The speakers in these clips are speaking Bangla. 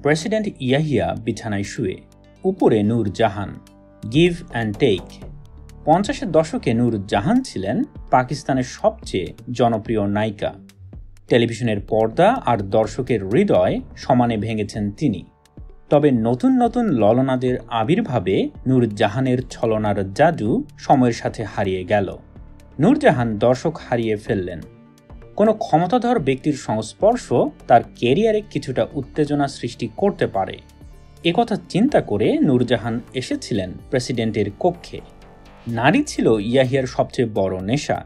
প্রেসিডেন্ট ইয়াহিয়া বিছানায় শুয়ে, উপরে নূর জাহান, গিভ অ্যান্ড টেক। 50-এর দশকে নূর জাহান ছিলেন পাকিস্তানের সবচেয়ে জনপ্রিয় নায়িকা। টেলিভিশনের পর্দা আর দর্শকের হৃদয় সমানে ভেঙেছেন তিনি। তবে নতুন নতুন ললনাদের আবির্ভাবে নূর জাহানের ছলনার জাদু সময়ের সাথে হারিয়ে গেল। নূর জাহান দর্শক হারিয়ে ফেললেন। কোনো ক্ষমতাধর ব্যক্তির সংস্পর্শ তার ক্যারিয়ারে কিছুটা উত্তেজনা সৃষ্টি করতে পারে। একথা চিন্তা করে নূরজাহান এসেছিলেন প্রেসিডেন্টের কক্ষে। নারী ছিল ইয়াহিয়ার সবচেয়ে বড় নেশা।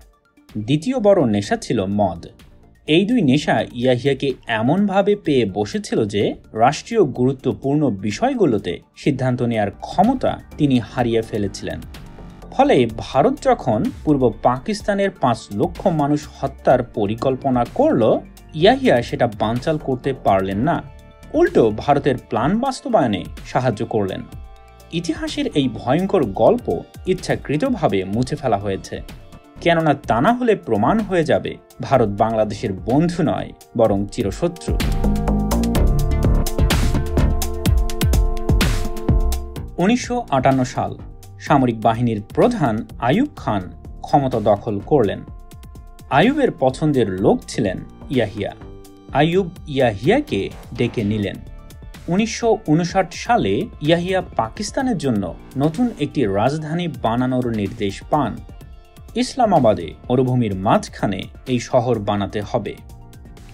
দ্বিতীয় বড় নেশা ছিল মদ। এই দুই নেশা ইয়াহিয়াকে এমনভাবে পেয়ে বসেছিল যে রাষ্ট্রীয় গুরুত্বপূর্ণ বিষয়গুলোতে সিদ্ধান্ত নেওয়ার ক্ষমতা তিনি হারিয়ে ফেলেছিলেন। ফলে ভারত যখন পূর্ব পাকিস্তানের 5 লক্ষ মানুষ হত্যার পরিকল্পনা করল, ইয়াহিয়া সেটা বানচাল করতে পারলেন না। উল্টো ভারতের প্ল্যান বাস্তবায়নে সাহায্য করলেন। ইতিহাসের এই ভয়ঙ্কর গল্প ইচ্ছাকৃতভাবে মুছে ফেলা হয়েছে, কেননা তা না হলে প্রমাণ হয়ে যাবে ভারত বাংলাদেশের বন্ধু নয়, বরং চিরশত্রু। 1958 সাল, সামরিক বাহিনীর প্রধান আইয়ুব খান ক্ষমতা দখল করলেন। আইয়ুবের পছন্দের লোক ছিলেন ইয়াহিয়া। আইয়ুব ইয়াহিয়াকে ডেকে নিলেন। 1959 সালে ইয়াহিয়া পাকিস্তানের জন্য নতুন একটি রাজধানী বানানোর নির্দেশ পান। ইসলামাবাদে মরুভূমির মাঝখানে এই শহর বানাতে হবে।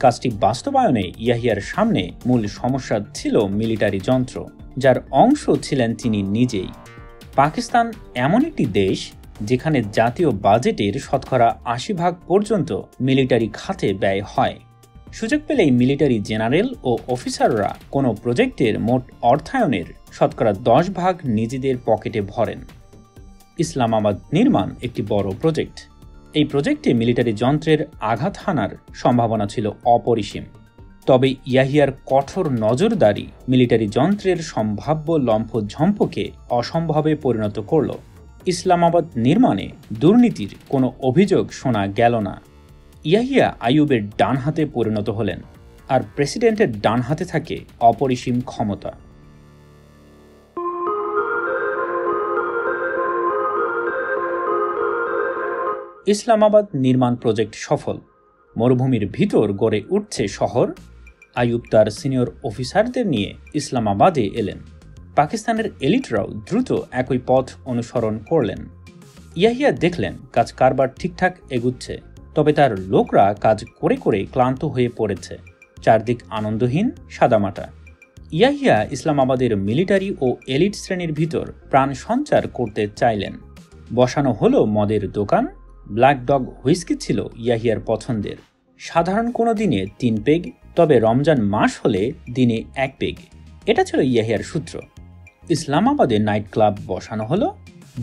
কাজটি বাস্তবায়নে ইয়াহিয়ার সামনে মূল সমস্যা ছিল মিলিটারি যন্ত্র, যার অংশ ছিলেন তিনি নিজেই। পাকিস্তান এমন একটি দেশ যেখানে জাতীয় বাজেটের শতকরা 80% পর্যন্ত মিলিটারি খাতে ব্যয় হয়। সুযোগ পেলেই মিলিটারি জেনারেল ও অফিসাররা কোনো প্রজেক্টের মোট অর্থায়নের শতকরা 10% নিজেদের পকেটে ভরেন। ইসলামাবাদ নির্মাণ একটি বড় প্রজেক্ট। এই প্রজেক্টে মিলিটারি যন্ত্রের আঘাত হানার সম্ভাবনা ছিল অপরিসীম। তবে ইয়াহিয়ার কঠোর নজরদারি মিলিটারি যন্ত্রের সম্ভাব্য লম্ফঝম্পকে অসম্ভবে পরিণত করল। ইসলামাবাদ নির্মাণে দুর্নীতির কোনো অভিযোগ শোনা গেল না। ইয়াহিয়া আইয়ুবের ডান হাতে পরিণত হলেন, আর প্রেসিডেন্টের ডান হাতে থাকে অপরিসীম ক্ষমতা। ইসলামাবাদ নির্মাণ প্রজেক্ট সফল। মরুভূমির ভিতর গড়ে উঠছে শহর। আইয়ুব তার সিনিয়র অফিসারদের নিয়ে ইসলামাবাদে এলেন। পাকিস্তানের এলিটরাও দ্রুত একই পথ অনুসরণ করলেন। ইয়াহিয়া দেখলেন কাজ কারবার ঠিকঠাক এগুচ্ছে, তবে তার লোকরা কাজ করে করে ক্লান্ত হয়ে পড়েছে। চারদিক আনন্দহীন, সাদামাটা। ইয়াহিয়া ইসলামাবাদের মিলিটারি ও এলিট শ্রেণীর ভিতর প্রাণ সঞ্চার করতে চাইলেন। বসানো হলো মদের দোকান। ব্ল্যাক ডগ হুইস্কি ছিল ইয়াহিয়ার পছন্দের। সাধারণ কোনো দিনে 3 পেগ, তবে রমজান মাস হলে দিনে 1 পেগ। এটা ছিল ইয়াহিয়ার সূত্র। ইসলামাবাদে নাইট ক্লাব বসানো হলো।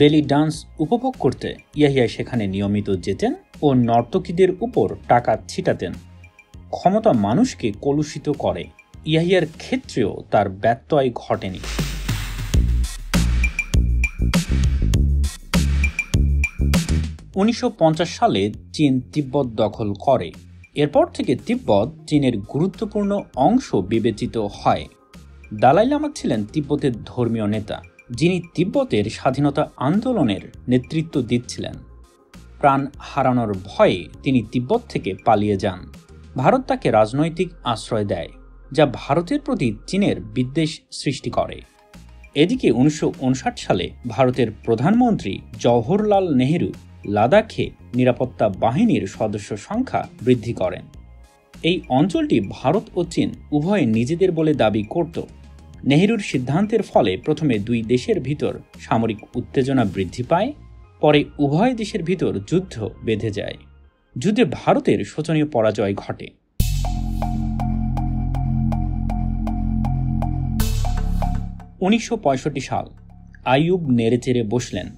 বেলি ডান্স উপভোগ করতে ইয়াহিয়া সেখানে নিয়মিত যেতেন ও নর্তকীদের উপর টাকা ছিটাতেন। ক্ষমতা মানুষকে কলুষিত করে। ইয়াহিয়ার ক্ষেত্রেও তার ব্যত্যয় ঘটেনি। 1950 সালে চীন তিব্বত দখল করে। এরপর থেকে তিব্বত চীনের গুরুত্বপূর্ণ অংশ বিবেচিত হয়। দালাই লামা ছিলেন তিব্বতের ধর্মীয় নেতা, যিনি তিব্বতের স্বাধীনতা আন্দোলনের নেতৃত্ব দিচ্ছিলেন। প্রাণ হারানোর ভয়ে তিনি তিব্বত থেকে পালিয়ে যান। ভারত তাকে রাজনৈতিক আশ্রয় দেয়, যা ভারতের প্রতি চীনের বিদ্বেষ সৃষ্টি করে। এদিকে 1959 সালে ভারতের প্রধানমন্ত্রী জওহরলাল নেহেরু লাদাখে নিরাপত্তা বাহিনীর সদস্য সংখ্যা বৃদ্ধি করেন। এই অঞ্চলটি ভারত ও চীন উভয়ে নিজেদের বলে দাবি করত। নেহেরুর সিদ্ধান্তের ফলে প্রথমে 2 দেশের ভিতর সামরিক উত্তেজনা বৃদ্ধি পায়, পরে উভয় দেশের ভিতর যুদ্ধ বেঁধে যায়। যুদ্ধে ভারতের শোচনীয় পরাজয় ঘটে। 1965 সাল, আইয়ুব নেড়েচেড়ে বসলেন।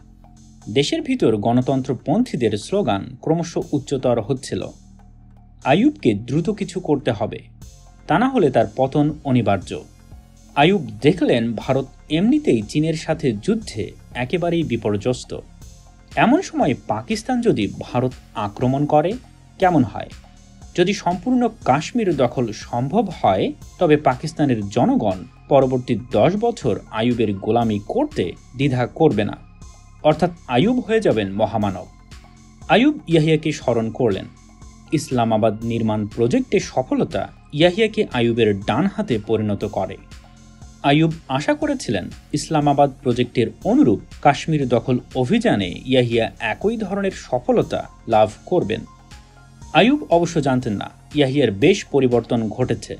দেশের ভিতর গণতন্ত্রপন্থীদের স্লোগান ক্রমশ উচ্চতর হচ্ছিল। আইয়ুবকে দ্রুত কিছু করতে হবে, তা না হলে তার পতন অনিবার্য। আইয়ুব দেখলেন ভারত এমনিতেই চীনের সাথে যুদ্ধে একেবারেই বিপর্যস্ত। এমন সময় পাকিস্তান যদি ভারত আক্রমণ করে কেমন হয়? যদি সম্পূর্ণ কাশ্মীর দখল সম্ভব হয়, তবে পাকিস্তানের জনগণ পরবর্তী 10 বছর আইয়ুবের গোলামি করতে দ্বিধা করবে না, অর্থাৎ আইয়ুব হয়ে যাবেন মহামানব। আইয়ুব ইয়াহিয়াকে স্মরণ করলেন। ইসলামাবাদ নির্মাণ প্রজেক্টের সফলতা ইয়াহিয়াকে আইয়ুবের ডান হাতে পরিণত করে। আইয়ুব আশা করেছিলেন ইসলামাবাদ প্রজেক্টের অনুরূপ কাশ্মীর দখল অভিযানে ইয়াহিয়া একই ধরনের সফলতা লাভ করবেন। আইয়ুব অবশ্য জানতেন না ইয়াহিয়ার বেশ পরিবর্তন ঘটেছে।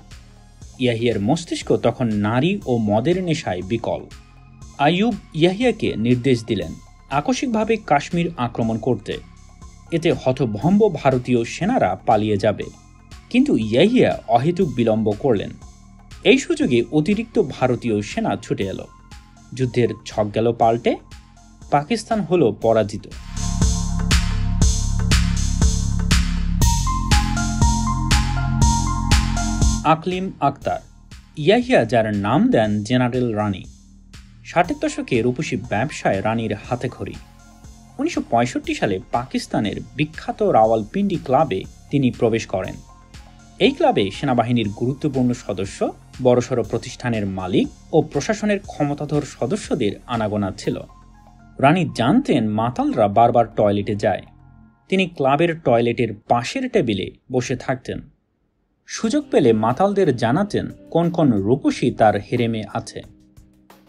ইয়াহিয়ার মস্তিষ্ক তখন নারী ও মদের নেশায় বিকল। আইয়ুব ইয়াহিয়াকে নির্দেশ দিলেন আকস্মিকভাবে কাশ্মীর আক্রমণ করতে। এতে হতভম্ব ভারতীয় সেনারা পালিয়ে যাবে, কিন্তু ইয়াহিয়া অহেতুক বিলম্ব করলেন। এই সুযোগে অতিরিক্ত ভারতীয় সেনা ছুটে এলো। যুদ্ধের ছক গেল পাল্টে, পাকিস্তান হল পরাজিত। আকলিম আক্তার, ইয়াহিয়া যার নাম দেন জেনারেল রানী। 60-এর দশকে রূপসী ব্যবসায় রানীর হাতেখড়ি। 1965 সালে পাকিস্তানের বিখ্যাত রাওয়ালপিন্ডি ক্লাবে তিনি প্রবেশ করেন। এই ক্লাবে সেনাবাহিনীর গুরুত্বপূর্ণ সদস্য, বড়সড় প্রতিষ্ঠানের মালিক ও প্রশাসনের ক্ষমতাধর সদস্যদের আনাগোনা ছিল। রানী জানতেন মাতালরা বারবার টয়লেটে যায়। তিনি ক্লাবের টয়লেটের পাশের টেবিলে বসে থাকতেন। সুযোগ পেলে মাতালদের জানাতেন কোন কোন রূপসী তার হেরেমে আছে।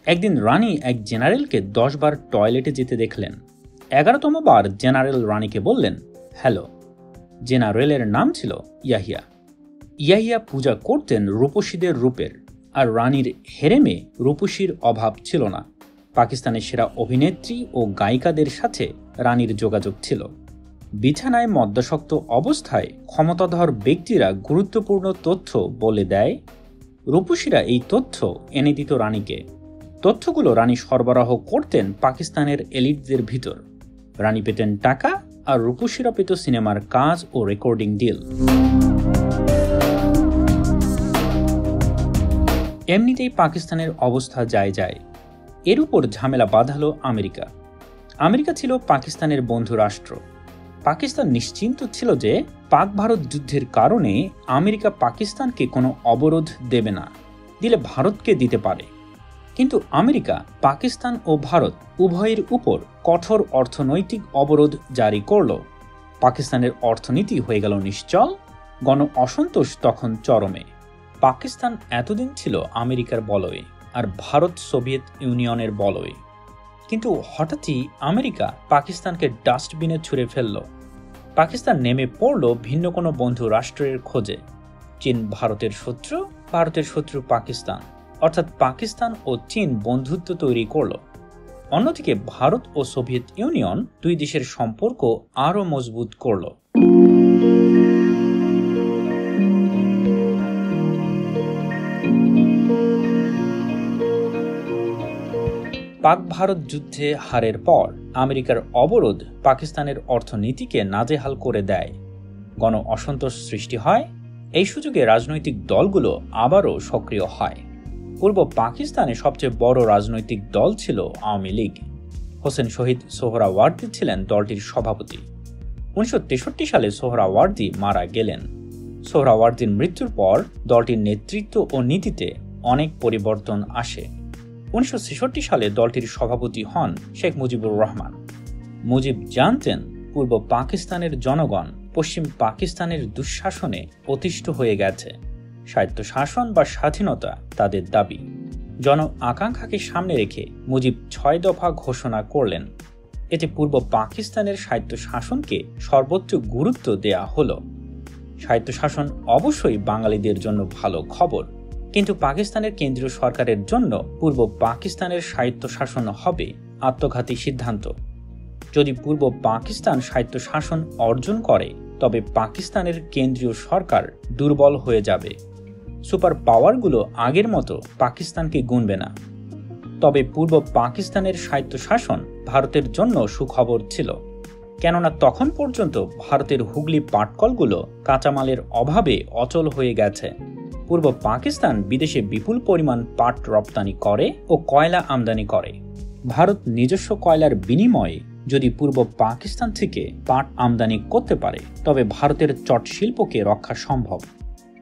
একদিন রানী এক জেনারেলকে 10 বার টয়লেটে যেতে দেখলেন। 11তম বার জেনারেল রানীকে বললেন, হ্যালো। জেনারেলের নাম ছিল ইয়াহিয়া। ইয়াহিয়া পূজা করতেন রূপসীদের রূপের, আর রানীর হেরেমে রূপসীর অভাব ছিল না। পাকিস্তানের সেরা অভিনেত্রী ও গায়িকাদের সাথে রানীর যোগাযোগ ছিল। বিছানায় মদ্যাসক্ত অবস্থায় ক্ষমতাধর ব্যক্তিরা গুরুত্বপূর্ণ তথ্য বলে দেয়। রূপসীরা এই তথ্য এনে দিত রানীকে। তথ্যগুলো রানী সরবরাহ করতেন পাকিস্তানের এলিটদের ভিতর। রানী পেতেন টাকা, আর রূপসীরা পেত সিনেমার কাজ ও রেকর্ডিং ডিল। এমনিতেই পাকিস্তানের অবস্থা যায়। এর উপর ঝামেলা বাঁধালো আমেরিকা। আমেরিকা ছিল পাকিস্তানের বন্ধু রাষ্ট্র। পাকিস্তান নিশ্চিন্ত ছিল যে পাক ভারত যুদ্ধের কারণে আমেরিকা পাকিস্তানকে কোনো অবরোধ দেবে না, দিলে ভারতকে দিতে পারে। কিন্তু আমেরিকা পাকিস্তান ও ভারত উভয়ের উপর কঠোর অর্থনৈতিক অবরোধ জারি করল। পাকিস্তানের অর্থনীতি হয়ে গেল নিশ্চল। গণ অসন্তোষ তখন চরমে। পাকিস্তান এতদিন ছিল আমেরিকার বলয়ে, আর ভারত সোভিয়েত ইউনিয়নের বলয়ে। কিন্তু হঠাৎই আমেরিকা পাকিস্তানকে ডাস্টবিনে ছুঁড়ে ফেলল। পাকিস্তান নেমে পড়ল ভিন্ন কোনো বন্ধু রাষ্ট্রের খোঁজে। চীন ভারতের শত্রু, ভারতের শত্রু পাকিস্তান, অর্থাৎ পাকিস্তান ও চীন বন্ধুত্ব তৈরি করল। অন্যদিকে ভারত ও সোভিয়েত ইউনিয়ন দুই দেশের সম্পর্ক আরও মজবুত করল। পাক ভারত যুদ্ধে হারের পর আমেরিকার অবরোধ পাকিস্তানের অর্থনীতিকে নাজেহাল করে দেয়। গণ অসন্তোষ সৃষ্টি হয়। এই সুযোগে রাজনৈতিক দলগুলো আবারও সক্রিয় হয়। পূর্ব পাকিস্তানে সবচেয়ে বড় রাজনৈতিক দল ছিল আওয়ামী লীগ। হোসেন শহীদ সোহরাওয়ার্দী ছিলেন দলটির সভাপতি। 1963 সালে সোহরাওয়ার্দী মারা গেলেন। সোহরাওয়ার্দীর মৃত্যুর পর দলটির নেতৃত্ব ও নীতিতে অনেক পরিবর্তন আসে। 1966 সালে দলটির সভাপতি হন শেখ মুজিবুর রহমান। মুজিব জানতেন পূর্ব পাকিস্তানের জনগণ পশ্চিম পাকিস্তানের দুঃশাসনে অতিষ্ঠ হয়ে গেছে। স্বায়ত্তশাসন বা স্বাধীনতা তাদের দাবি। জন আকাঙ্ক্ষাকে সামনে রেখে মুজিব 6 দফা ঘোষণা করলেন। এতে পূর্ব পাকিস্তানের স্বায়ত্তশাসনকে সর্বোচ্চ গুরুত্ব দেয়া হলো। স্বায়ত্তশাসন অবশ্যই বাঙালিদের জন্য ভালো খবর, কিন্তু পাকিস্তানের কেন্দ্রীয় সরকারের জন্য পূর্ব পাকিস্তানের স্বায়ত্তশাসন হবে আত্মঘাতী সিদ্ধান্ত। যদি পূর্ব পাকিস্তান স্বায়ত্তশাসন অর্জন করে, তবে পাকিস্তানের কেন্দ্রীয় সরকার দুর্বল হয়ে যাবে। সুপার পাওয়ারগুলো আগের মতো পাকিস্তানকে গুনবে না। তবে পূর্ব পাকিস্তানের স্বায়ত্তশাসন ভারতের জন্য সুখবর ছিল, কেননা তখন পর্যন্ত ভারতের হুগলি পাটকলগুলো কাঁচামালের অভাবে অচল হয়ে গেছে। পূর্ব পাকিস্তান বিদেশে বিপুল পরিমাণ পাট রপ্তানি করে ও কয়লা আমদানি করে। ভারত নিজস্ব কয়লার বিনিময়ে যদি পূর্ব পাকিস্তান থেকে পাট আমদানি করতে পারে, তবে ভারতের চট শিল্পকে রক্ষা সম্ভব।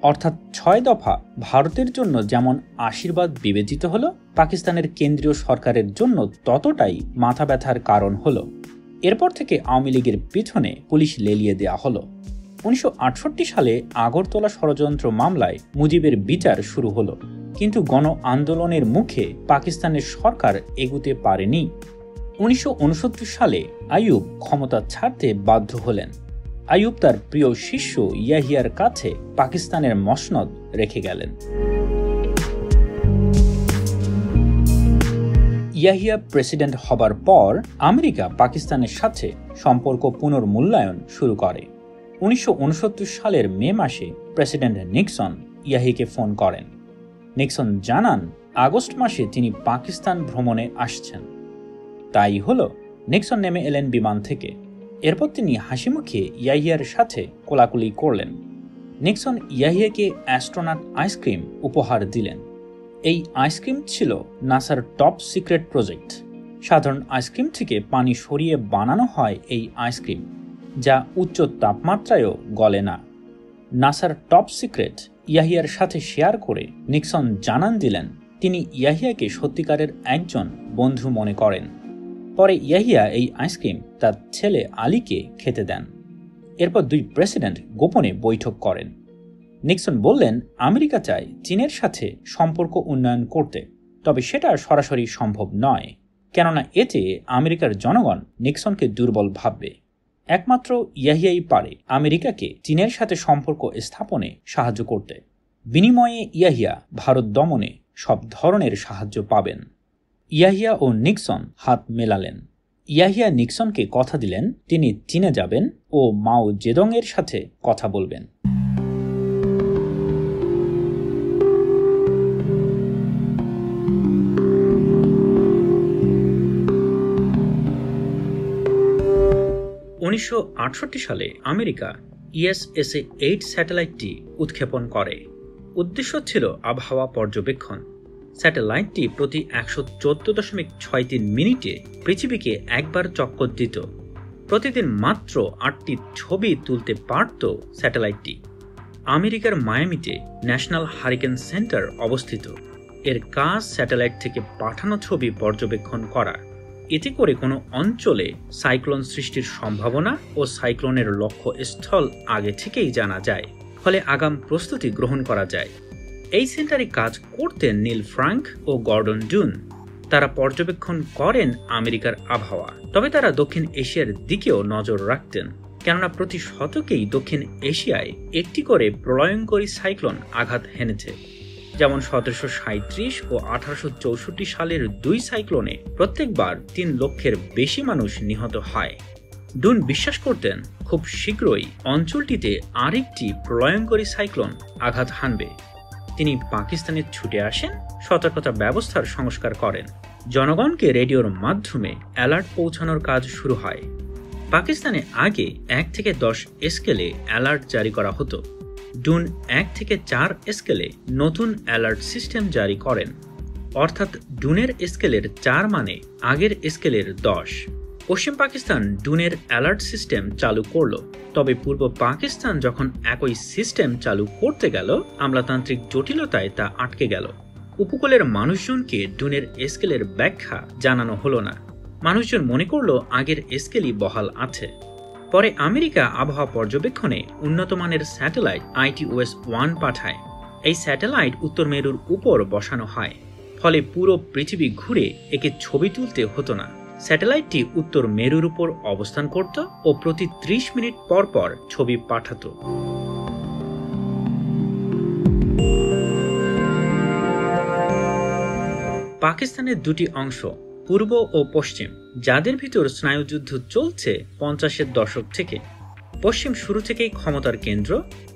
অর্থাৎ 6 দফা ভারতের জন্য যেমন আশীর্বাদ বিবেচিত হলো, পাকিস্তানের কেন্দ্রীয় সরকারের জন্য ততটাই মাথা ব্যথার কারণ হলো। এরপর থেকে আওয়ামী লীগের পিছনে পুলিশ লেলিয়ে দেয়া হলো। 1968 সালে আগরতলা ষড়যন্ত্র মামলায় মুজিবের বিচার শুরু হলো, কিন্তু গণ আন্দোলনের মুখে পাকিস্তানের সরকার এগুতে পারেনি। 1969 সালে আইয়ুব ক্ষমতা ছাড়তে বাধ্য হলেন। আইয়ুব তার প্রিয় শিষ্য ইয়াহিয়ার কাছে পাকিস্তানের মসনদ রেখে গেলেন। ইয়াহিয়া প্রেসিডেন্ট হবার পর আমেরিকা পাকিস্তানের সাথে সম্পর্ক পুনর্মূল্যায়ন শুরু করে। 1969 সালের মে মাসে প্রেসিডেন্ট নিক্সন ইয়াহিয়াকে ফোন করেন। নিক্সন জানান আগস্ট মাসে তিনি পাকিস্তান ভ্রমণে আসছেন। তাই হলো, নিক্সন নেমে এলেন বিমান থেকে। এরপর তিনি হাসিমুখে ইয়াহিয়ার সাথে কোলাকুলি করলেন। নিক্সন ইয়াহিয়াকে অ্যাস্ট্রোনট আইসক্রিম উপহার দিলেন। এই আইসক্রিম ছিল নাসার টপ সিক্রেট প্রজেক্ট। সাধারণ আইসক্রিম থেকে পানি সরিয়ে বানানো হয় এই আইসক্রিম, যা উচ্চ তাপমাত্রায়ও গলে না। নাসার টপ সিক্রেট ইয়াহিয়ার সাথে শেয়ার করে নিক্সন জানান দিলেন তিনি ইয়াহিয়াকে সত্যিকারের একজন বন্ধু মনে করেন। পরে ইয়াহিয়া এই আইসক্রিম তার ছেলে আলীকে খেতে দেন। এরপর দুই প্রেসিডেন্ট গোপনে বৈঠক করেন। নিক্সন বললেন আমেরিকা চায় চীনের সাথে সম্পর্ক উন্নয়ন করতে, তবে সেটা সরাসরি সম্ভব নয়, কেননা এতে আমেরিকার জনগণ নিক্সনকে দুর্বল ভাববে। একমাত্র ইয়াহিয়াই পারে আমেরিকাকে চীনের সাথে সম্পর্ক স্থাপনে সাহায্য করতে। বিনিময়ে ইয়াহিয়া ভারত দমনে সব ধরনের সাহায্য পাবেন। ইয়াহিয়া ও নিক্সন হাত মেলালেন। ইয়াহিয়া নিক্সনকে কথা দিলেন তিনি চীনে যাবেন ও মাও জেদংয়ের সাথে কথা বলবেন। উনিশশো সালে আমেরিকা ESSA-8 স্যাটেলাইটটি উৎক্ষেপণ করে। উদ্দেশ্য ছিল আবহাওয়া পর্যবেক্ষণ। স্যাটেলাইটটি প্রতি 114.63 মিনিটে পৃথিবীকে একবার চক্কর দিত। প্রতিদিন মাত্র 8টি ছবি তুলতে পারত স্যাটেলাইটটি। আমেরিকার মায়ামিতে ন্যাশনাল হারিকেন সেন্টার অবস্থিত। এর কাজ স্যাটেলাইট থেকে পাঠানো ছবি পর্যবেক্ষণ করা। এতে করে কোনো অঞ্চলে সাইক্লোন সৃষ্টির সম্ভাবনা ও সাইক্লোনের লক্ষ্যস্থল আগে থেকেই জানা যায়, ফলে আগাম প্রস্তুতি গ্রহণ করা যায়। এই সেন্টারে কাজ করতেন নীল ফ্রাঙ্ক ও গর্ডন ডুন। তারা পর্যবেক্ষণ করেন আমেরিকার আবহাওয়া, তবে তারা দক্ষিণ এশিয়ার দিকেও নজর রাখতেন, কেননা প্রতি শতকেই দক্ষিণ এশিয়ায় একটি করে প্রলয়ঙ্করী সাইক্লোন আঘাত হেনেছে। যেমন 1737 ও 1864 সালের দুই সাইক্লোনে প্রত্যেকবার 3 লক্ষের বেশি মানুষ নিহত হয়। ডুন বিশ্বাস করতেন খুব শীঘ্রই অঞ্চলটিতে আরেকটি প্রলয়ঙ্করী সাইক্লোন আঘাত হানবে। তিনি পাকিস্তানে ছুটে আসেন, সতর্কতা ব্যবস্থার সংস্কার করেন। জনগণকে রেডিওর মাধ্যমে অ্যালার্ট পৌঁছানোর কাজ শুরু হয়। পাকিস্তানে আগে 1 থেকে 10 স্কেলে অ্যালার্ট জারি করা হতো। ডুন 1 থেকে 4 স্কেলে নতুন অ্যালার্ট সিস্টেম জারি করেন, অর্থাৎ ডুনের স্কেলের 4 মানে আগের স্কেলের 10। পশ্চিম পাকিস্তান ডুনের অ্যালার্ট সিস্টেম চালু করল, তবে পূর্ব পাকিস্তান যখন একই সিস্টেম চালু করতে গেল, আমলাতান্ত্রিক জটিলতায় তা আটকে গেল। উপকূলের মানুষজনকে ডুনের স্কেলের ব্যাখ্যা জানানো হলো না। মানুষজন মনে করল আগের স্কেলই বহাল আছে। পরে আমেরিকা আবহাওয়া পর্যবেক্ষণে উন্নত মানের স্যাটেলাইট ITOS-1 পাঠায়। এই স্যাটেলাইট উত্তর মেরুর উপর বসানো হয়, ফলে পুরো পৃথিবী ঘুরে একে ছবি তুলতে হতো না। স্যাটেলাইটটি উত্তর মেরুর উপর অবস্থান করত ও প্রতি 30 মিনিট পর পর ছবি পাঠাত। পাকিস্তানের দুটি অংশ, পূর্ব ও পশ্চিম, যাদের ভিতর স্নায়ুযুদ্ধ চলছে 50-এর দশক থেকে। পশ্চিম শুরু থেকেই ক্ষমতার কেন্দ্র,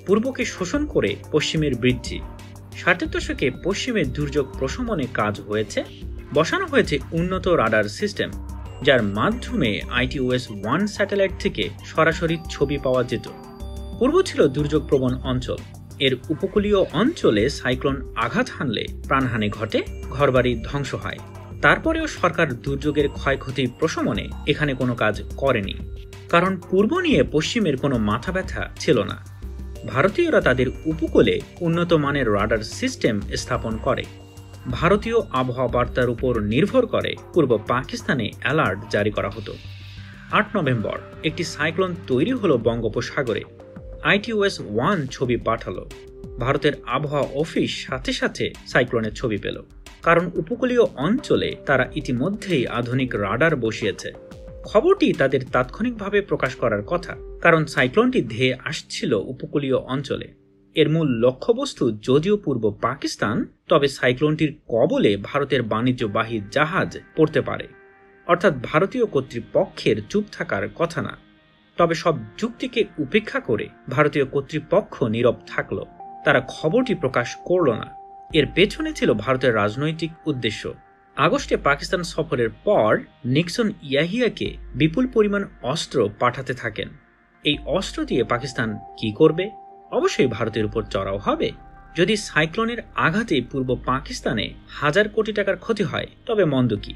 পূর্বকে শোষণ করে পশ্চিমের বৃদ্ধি। 60-এর দশকে পশ্চিমের দুর্যোগ প্রশমনে কাজ হয়েছে, বসানো হয়েছে উন্নত রাডার সিস্টেম, যার মাধ্যমে ITOS-1 স্যাটেলাইট থেকে সরাসরি ছবি পাওয়া যেত। পূর্ব ছিল দুর্যোগ প্রবণ অঞ্চল। এর উপকূলীয় অঞ্চলে সাইক্লোন আঘাত হানলে প্রাণহানি ঘটে, ঘরবাড়ি ধ্বংস হয়। তারপরেও সরকার দুর্যোগের ক্ষয়ক্ষতি প্রশমনে এখানে কোনো কাজ করেনি, কারণ পূর্ব নিয়ে পশ্চিমের কোনো মাথা ব্যথা ছিল না। ভারতীয়রা তাদের উপকূলে উন্নত মানের রাডার সিস্টেম স্থাপন করে। ভারতীয় আবহাওয়া বার্তার উপর নির্ভর করে পূর্ব পাকিস্তানে অ্যালার্ট জারি করা হতো। 8 নভেম্বর একটি সাইক্লোন তৈরি হলো বঙ্গোপসাগরে। ITOS-1 ছবি পাঠালো। ভারতের আবহাওয়া অফিস সাথে সাথে সাইক্লোনের ছবি পেল, কারণ উপকূলীয় অঞ্চলে তারা ইতিমধ্যেই আধুনিক রাডার বসিয়েছে। খবরটি তাদের তাৎক্ষণিকভাবে প্রকাশ করার কথা, কারণ সাইক্লোনটি ধেয়ে আসছিল উপকূলীয় অঞ্চলে। এর মূল লক্ষ্যবস্তু যদিও পূর্ব পাকিস্তান, তবে সাইক্লোনটির কবলে ভারতের বাণিজ্যবাহী জাহাজ পড়তে পারে। অর্থাৎ ভারতীয় কর্তৃপক্ষের চুপ থাকার কথা না। তবে সব যুক্তিকে উপেক্ষা করে ভারতীয় কর্তৃপক্ষ নীরব থাকল। তারা খবরটি প্রকাশ করল না। এর পেছনে ছিল ভারতের রাজনৈতিক উদ্দেশ্য। আগস্টে পাকিস্তান সফরের পর নিক্সন ইয়াহিয়াকে বিপুল পরিমাণ অস্ত্র পাঠাতে থাকেন। এই অস্ত্র দিয়ে পাকিস্তান কি করবে? অবশ্যই ভারতের উপর চড়াও হবে। যদি সাইক্লোনের আঘাতে পূর্ব পাকিস্তানে হাজার কোটি টাকার ক্ষতি হয়, তবে মন্দ কি?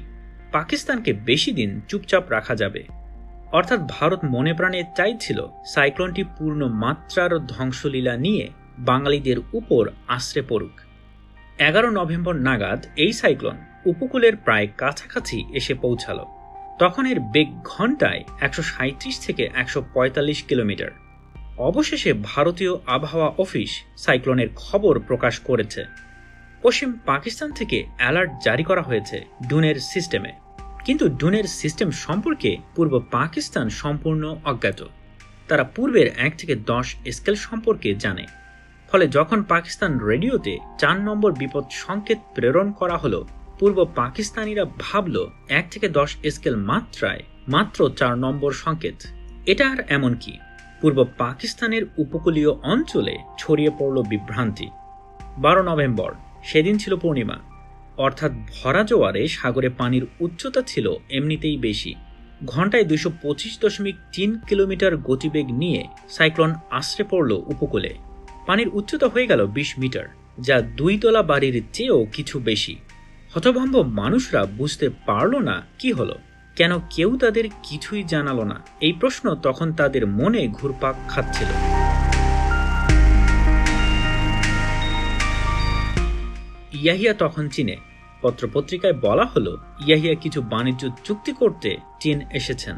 পাকিস্তানকে বেশি দিন চুপচাপ রাখা যাবে। অর্থাৎ ভারত মনে প্রাণে চাইছিল সাইক্লোনটি পূর্ণ মাত্রার ধ্বংসলীলা নিয়ে বাঙালিদের উপর আশ্রে পড়ুক। 11 নভেম্বর নাগাদ এই সাইক্লোন উপকূলের প্রায় কাছাকাছি এসে পৌঁছাল। তখন এর বেগ ঘন্টায় 137 থেকে 145 কিলোমিটার। অবশেষে ভারতীয় আবহাওয়া অফিস সাইক্লোনের খবর প্রকাশ করেছে। পশ্চিম পাকিস্তান থেকে অ্যালার্ট জারি করা হয়েছে ডুনের সিস্টেমে, কিন্তু ডুনের সিস্টেম সম্পর্কে পূর্ব পাকিস্তান সম্পূর্ণ অজ্ঞাত। তারা পূর্বের 1 থেকে 10 স্কেল সম্পর্কে জানে। ফলে যখন পাকিস্তান রেডিওতে 4 নম্বর বিপদ সংকেত প্রেরণ করা হলো, পূর্ব পাকিস্তানিরা ভাবল 1 থেকে 10 স্কেল মাত্রায় মাত্র 4 নম্বর সংকেত। এটা আর এমন কি? পূর্ব পাকিস্তানের উপকূলীয় অঞ্চলে ছড়িয়ে পড়ল বিভ্রান্তি। 12 নভেম্বর, সেদিন ছিল পূর্ণিমা, অর্থাৎ ভরা জোয়ারে সাগরে পানির উচ্চতা ছিল এমনিতেই বেশি। ঘন্টায় 225.3 কিলোমিটার গতিবেগ নিয়ে সাইক্লোন আশ্রে পড়ল উপকূলে। পানির উচ্চতা হয়ে গেল 20 মিটার, যা 2 তলা বাড়ির চেয়েও কিছু বেশি। হতভম্ব মানুষরা বুঝতে পারল না কি হলো, কেন কেউ তাদের কিছুই জানালো না। এই প্রশ্ন তখন তাদের মনে ঘুরপাক খাচ্ছিল। ইয়াহিয়া তখন চীনে। পত্রপত্রিকায় বলা হলো ইয়াহিয়া কিছু বাণিজ্য চুক্তি করতে চীন এসেছেন।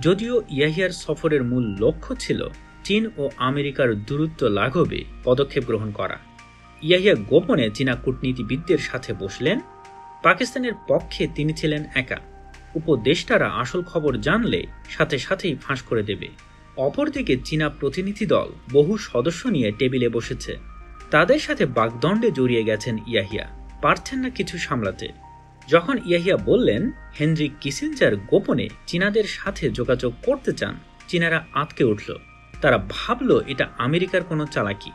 যদিও ইয়াহিয়ার সফরের মূল লক্ষ্য ছিল চীন ও আমেরিকার দূরত্ব লাঘবে পদক্ষেপ গ্রহণ করা। ইয়াহিয়া গোপনে চীনা কূটনীতিবিদদের সাথে বসলেন। পাকিস্তানের পক্ষে তিনি ছিলেন একা। উপদেষ্টারা আসল খবর জানলে সাথে সাথেই ফাঁস করে দেবে। অপরদিকে চীনা প্রতিনিধি দল বহু সদস্য নিয়ে টেবিলে বসেছে। তাদের সাথে বাগদণ্ডে জড়িয়ে গেছেন ইয়াহিয়া, পারছেন না কিছু সামলাতে। যখন ইয়াহিয়া বললেন হেনরি কিসিঞ্জার গোপনে চীনাদের সাথে যোগাযোগ করতে চান, চীনারা আঁতকে উঠল। তারা ভাবল এটা আমেরিকার কোনো চালাকি।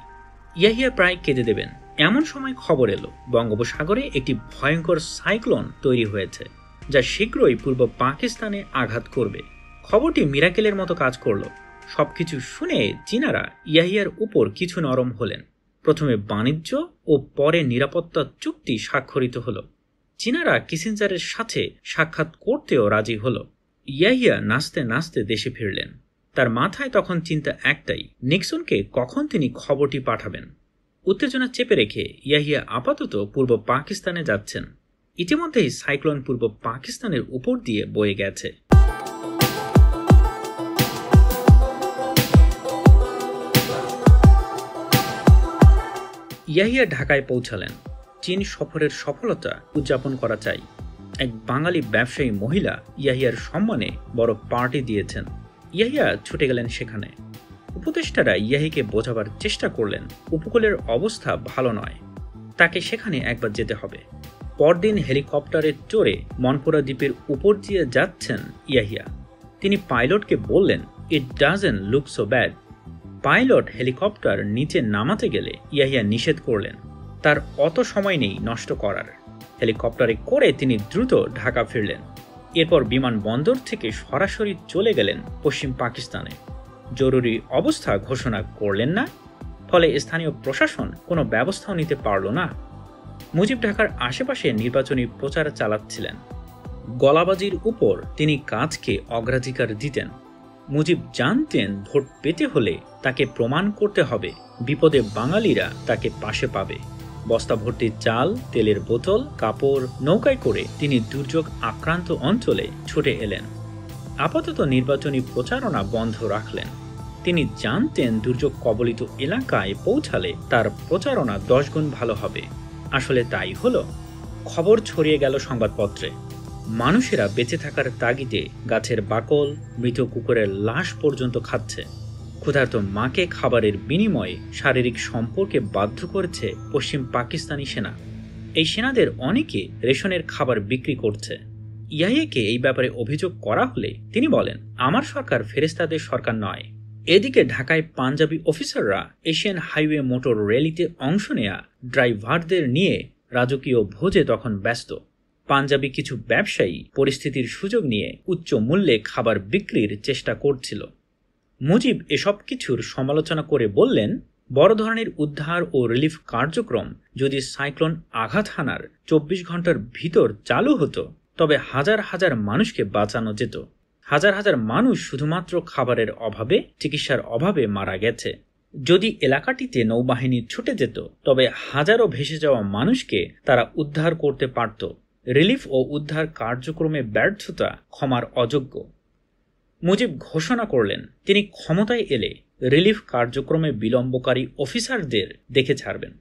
ইয়াহিয়া প্রায় কেঁদে দেবেন। এমন সময় খবর এলো বঙ্গোপসাগরে একটি ভয়ঙ্কর সাইক্লোন তৈরি হয়েছে, যা শীঘ্রই পূর্ব পাকিস্তানে আঘাত করবে। খবরটি মিরাকেলের মতো কাজ করল। সবকিছু শুনে চীনারা ইয়াহিয়ার উপর কিছু নরম হলেন। প্রথমে বাণিজ্য ও পরে নিরাপত্তা চুক্তি স্বাক্ষরিত হলো। চীনারা কিসিঞ্জারের সাথে সাক্ষাৎ করতেও রাজি হলো। ইয়াহিয়া নাচতে নাচতে দেশে ফিরলেন। তার মাথায় তখন চিন্তা একটাই, নিক্সনকে কখন তিনি খবরটি পাঠাবেন। উত্তেজনা চেপে রেখে ইয়াহিয়া আপাতত পূর্ব পাকিস্তানে যাচ্ছেন। ইতিমধ্যেই সাইক্লোন পূর্ব পাকিস্তানের উপর দিয়ে বয়ে গেছে। ইয়াহিয়া ঢাকায় পৌঁছালেন। চীন সফরের সফলতা উদযাপন করা চাই। এক বাঙালি ব্যবসায়ী মহিলা ইয়াহিয়ার সম্মানে বড় পার্টি দিয়েছেন। ইয়াহিয়া ছুটে গেলেন সেখানে। উপদেষ্টারা ইয়াহিকে বোঝাবার চেষ্টা করলেন উপকূলের অবস্থা ভালো নয়, তাকে সেখানে একবার যেতে হবে। পরদিন হেলিকপ্টারে চড়ে মনপুরা দ্বীপের উপর দিয়ে যাচ্ছেন ইয়াহিয়া। তিনি পাইলটকে বললেন, it doesn't look so bad. Pilot helicopter নিচে নামাতে গেলে ইয়াহিয়া নিষেধ করলেন। তার অত সময় নেই নষ্ট করার। হেলিকপ্টারে করে তিনি দ্রুত ঢাকা ফিরলেন। এরপর বিমানবন্দর থেকে সরাসরি চলে গেলেন পশ্চিম পাকিস্তানে। জরুরি অবস্থা ঘোষণা করলেন না, ফলে স্থানীয় প্রশাসন কোনো ব্যবস্থাও নিতে পারল না। মুজিব ঢাকার আশেপাশে নির্বাচনী প্রচার চালাচ্ছিলেন। গলাবাজির উপর তিনি কাজকে অগ্রাধিকার দিতেন। মুজিব জানতেন ভোট পেতে হলে তাকে প্রমাণ করতে হবে বিপদে বাঙালিরা তাকে পাশে পাবে। বস্তা ভর্তি চাল, তেলের বোতল, কাপড় নৌকায় করে তিনি দুর্যোগ আক্রান্ত অঞ্চলে ছুটে এলেন। আপাতত নির্বাচনী প্রচারণা বন্ধ রাখলেন। তিনি জানতেন দুর্যোগ কবলিত এলাকায় পৌঁছালে তার প্রচারণা 10 গুণ ভালো হবে। আসলে তাই হলো। খবর ছড়িয়ে গেল সংবাদপত্রে। মানুষেরা বেঁচে থাকার তাগিদে গাছের বাকল, মৃত কুকুরের লাশ পর্যন্ত খাচ্ছে। ক্ষুধার্ত মাকে খাবারের বিনিময়ে শারীরিক সম্পর্কে বাধ্য করেছে পশ্চিম পাকিস্তানি সেনা। এই সেনাদের অনেকে রেশনের খাবার বিক্রি করছে। ইয়াহিয়াকে এই ব্যাপারে অভিযোগ করা হলে তিনি বলেন, আমার সরকার ফেরেস্তাদের সরকার নয়। এদিকে ঢাকায় পাঞ্জাবি অফিসাররা এশিয়ান হাইওয়ে মোটর র্যালিতে অংশ নেয়া ড্রাইভারদের নিয়ে রাজকীয় ভোজে তখন ব্যস্ত। পাঞ্জাবি কিছু ব্যবসায়ী পরিস্থিতির সুযোগ নিয়ে উচ্চ মূল্যে খাবার বিক্রির চেষ্টা করছিল। মুজিব এসব কিছুর সমালোচনা করে বললেন, বড় ধরনের উদ্ধার ও রিলিফ কার্যক্রম যদি সাইক্লোন আঘাত হানার 24 ঘন্টার ভিতর চালু হতো তবে হাজার হাজার মানুষকে বাঁচানো যেত। হাজার হাজার মানুষ শুধুমাত্র খাবারের অভাবে, চিকিৎসার অভাবে মারা গেছে। যদি এলাকাটিতে নৌবাহিনী ছুটে যেত তবে হাজারো ভেসে যাওয়া মানুষকে তারা উদ্ধার করতে পারত। রিলিফ ও উদ্ধার কার্যক্রমে ব্যর্থতা ক্ষমার অযোগ্য। মুজিব ঘোষণা করলেন, তিনি ক্ষমতায় এলে রিলিফ কার্যক্রমে বিলম্বকারী অফিসারদের দেখে ছাড়বেন।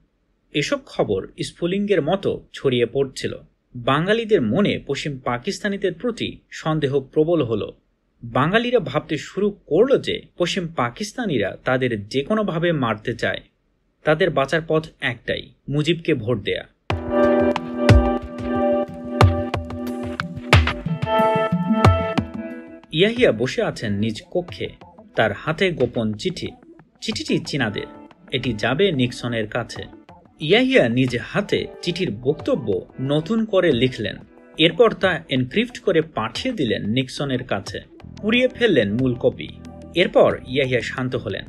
এসব খবর স্ফুলিঙ্গের মতো ছড়িয়ে পড়ছিল। বাঙালিদের মনে পশ্চিম পাকিস্তানিদের প্রতি সন্দেহ প্রবল হল। বাঙালিরা ভাবতে শুরু করল যে পশ্চিম পাকিস্তানিরা তাদের যে কোনোভাবে মারতে চায়। তাদের বাঁচার পথ একটাই, মুজিবকে ভোট দেয়া। ইয়াহিয়া বসে আছেন নিজ কক্ষে, তার হাতে গোপন চিঠি। চিঠিটি চীনাদের, এটি যাবে নিক্সনের কাছে। ইয়াহিয়া নিজ হাতে চিঠির বক্তব্য নতুন করে লিখলেন, এরপর তা এনক্রিপ্ট করে পাঠিয়ে দিলেন নিক্সনের কাছে। পুড়িয়ে ফেললেন মূল কপি। এরপর ইয়াহিয়া শান্ত হলেন।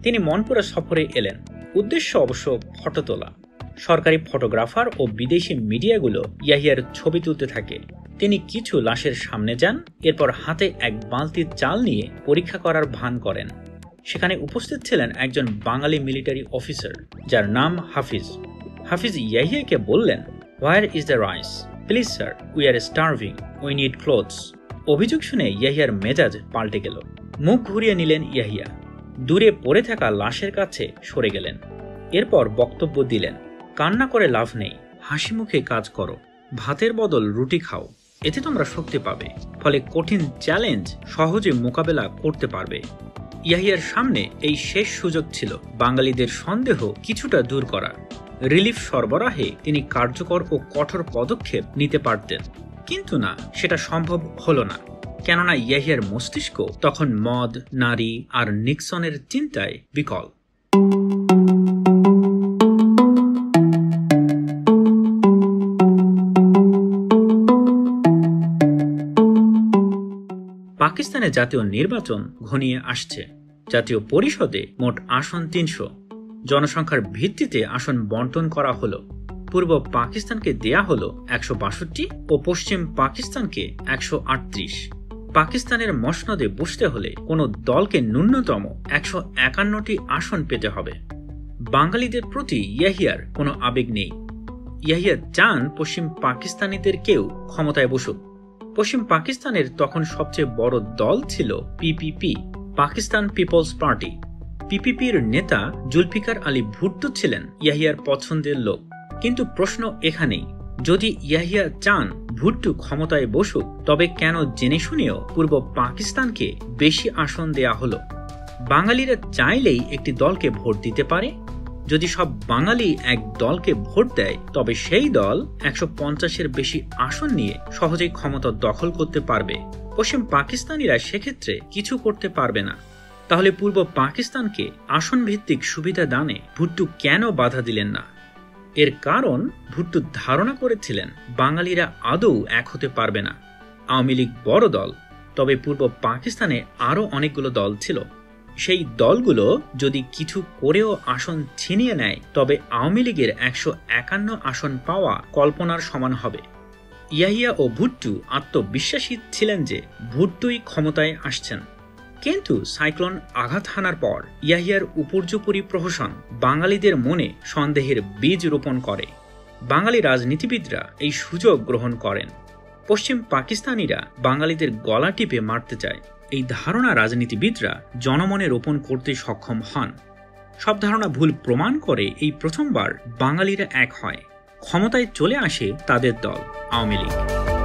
তিনি মনপুরা সফরে এলেন। উদ্দেশ্য অবশ্য ফটো তোলা। সরকারি ফটোগ্রাফার ও বিদেশি মিডিয়াগুলো ইয়াহিয়ার ছবি তুলতে থাকে। তিনি কিছু লাশের সামনে যান, এরপর হাতে এক বালতি চাল নিয়ে পরীক্ষা করার ভান করেন। সেখানে উপস্থিত ছিলেন একজন বাঙালি মিলিটারি অফিসার, যার নাম হাফিজ। হাফিজ ইয়াহিয়াকে বললেন, where is the rice? Please sir, we are starving, we need clothes. অভিযোগ শুনে ইয়াহিয়ার মেজাজ পাল্টে গেল। মুখ ঘুরিয়ে নিলেন ইয়াহিয়া। দূরে পড়ে থাকা লাশের কাছে সরে গেলেন। এরপর বক্তব্য দিলেন, কান্না করে লাভ নেই, হাসি মুখে কাজ করো, ভাতের বদল রুটি খাও, এতে তোমরা শক্তি পাবে। ফলে কঠিন চ্যালেঞ্জ সহজে মোকাবেলা করতে পারবে। ইয়াহিয়ার সামনে এই শেষ সুযোগ ছিল বাঙালিদের সন্দেহ কিছুটা দূর করা। রিলিফ সরবরাহে তিনি কার্যকর ও কঠোর পদক্ষেপ নিতে পারতেন, কিন্তু না, সেটা সম্ভব হলো না। কেননা ইয়াহিয়ার মস্তিষ্ক তখন মদ, নারী আর নিক্সনের চিন্তায় বিকল। পাকিস্তানে জাতীয় নির্বাচন ঘনিয়ে আসছে। জাতীয় পরিষদে মোট আসন 300। জনসংখ্যার ভিত্তিতে আসন বন্টন করা হলো। পূর্ব পাকিস্তানকে দেয়া হলো 162 ও পশ্চিম পাকিস্তানকে 138। পাকিস্তানের মসনদে বসতে হলে কোনো দলকে ন্যূনতম 151টি আসন পেতে হবে। বাঙালিদের প্রতি ইয়াহিয়ার কোনো আবেগ নেই। ইয়াহিয়া চান পশ্চিম পাকিস্তানিদের কেউ ক্ষমতায় বসুক। পশ্চিম পাকিস্তানের তখন সবচেয়ে বড় দল ছিল পিপিপি, পাকিস্তান পিপলস পার্টি। পিপিপির নেতা জুলফিকার আলী ভুট্টো ছিলেন ইয়াহিয়ার পছন্দের লোক। কিন্তু প্রশ্ন এখানেই, যদি ইয়াহিয়া চান ভুট্টো ক্ষমতায় বসুক, তবে কেন জেনে শুনেও পূর্ব পাকিস্তানকে বেশি আসন দেয়া হলো? বাঙালিরা চাইলেই একটি দলকে ভোট দিতে পারে। যদি সব বাঙালি এক দলকে ভোট দেয় তবে সেই দল 150-এর বেশি আসন নিয়ে সহজেই ক্ষমতা দখল করতে পারবে। পশ্চিম পাকিস্তানিরা সেক্ষেত্রে কিছু করতে পারবে না। তাহলে পূর্ব পাকিস্তানকে আসন ভিত্তিক সুবিধা দানে ভুট্টো কেন বাধা দিলেন না? এর কারণ, ভুট্টো ধারণা করেছিলেন বাঙালিরা আদৌ এক হতে পারবে না। আওয়ামী লীগ বড় দল, তবে পূর্ব পাকিস্তানে আরও অনেকগুলো দল ছিল। সেই দলগুলো যদি কিছু করেও আসন ছিনিয়ে নেয় তবে আওয়ামী লীগের 151 আসন পাওয়া কল্পনার সমান হবে। ইয়াহিয়া ও ভুট্টো আত্মবিশ্বাসী ছিলেন যে ভুট্টোই ক্ষমতায় আসছেন। কিন্তু সাইক্লোন আঘাত হানার পর ইয়াহিয়ার উপর্যুপরি প্রহসন বাঙালিদের মনে সন্দেহের বীজ রোপণ করে। বাঙালি রাজনীতিবিদরা এই সুযোগ গ্রহণ করেন। পশ্চিম পাকিস্তানিরা বাঙালিদের গলা টিপে মারতে চায়, এই ধারণা রাজনীতিবিদরা জনমনে রোপণ করতে সক্ষম হন। সব ধারণা ভুল প্রমাণ করে এই প্রথমবার বাঙালিরা এক হয়। ক্ষমতায় চলে আসে তাদের দল আওয়ামী লীগ।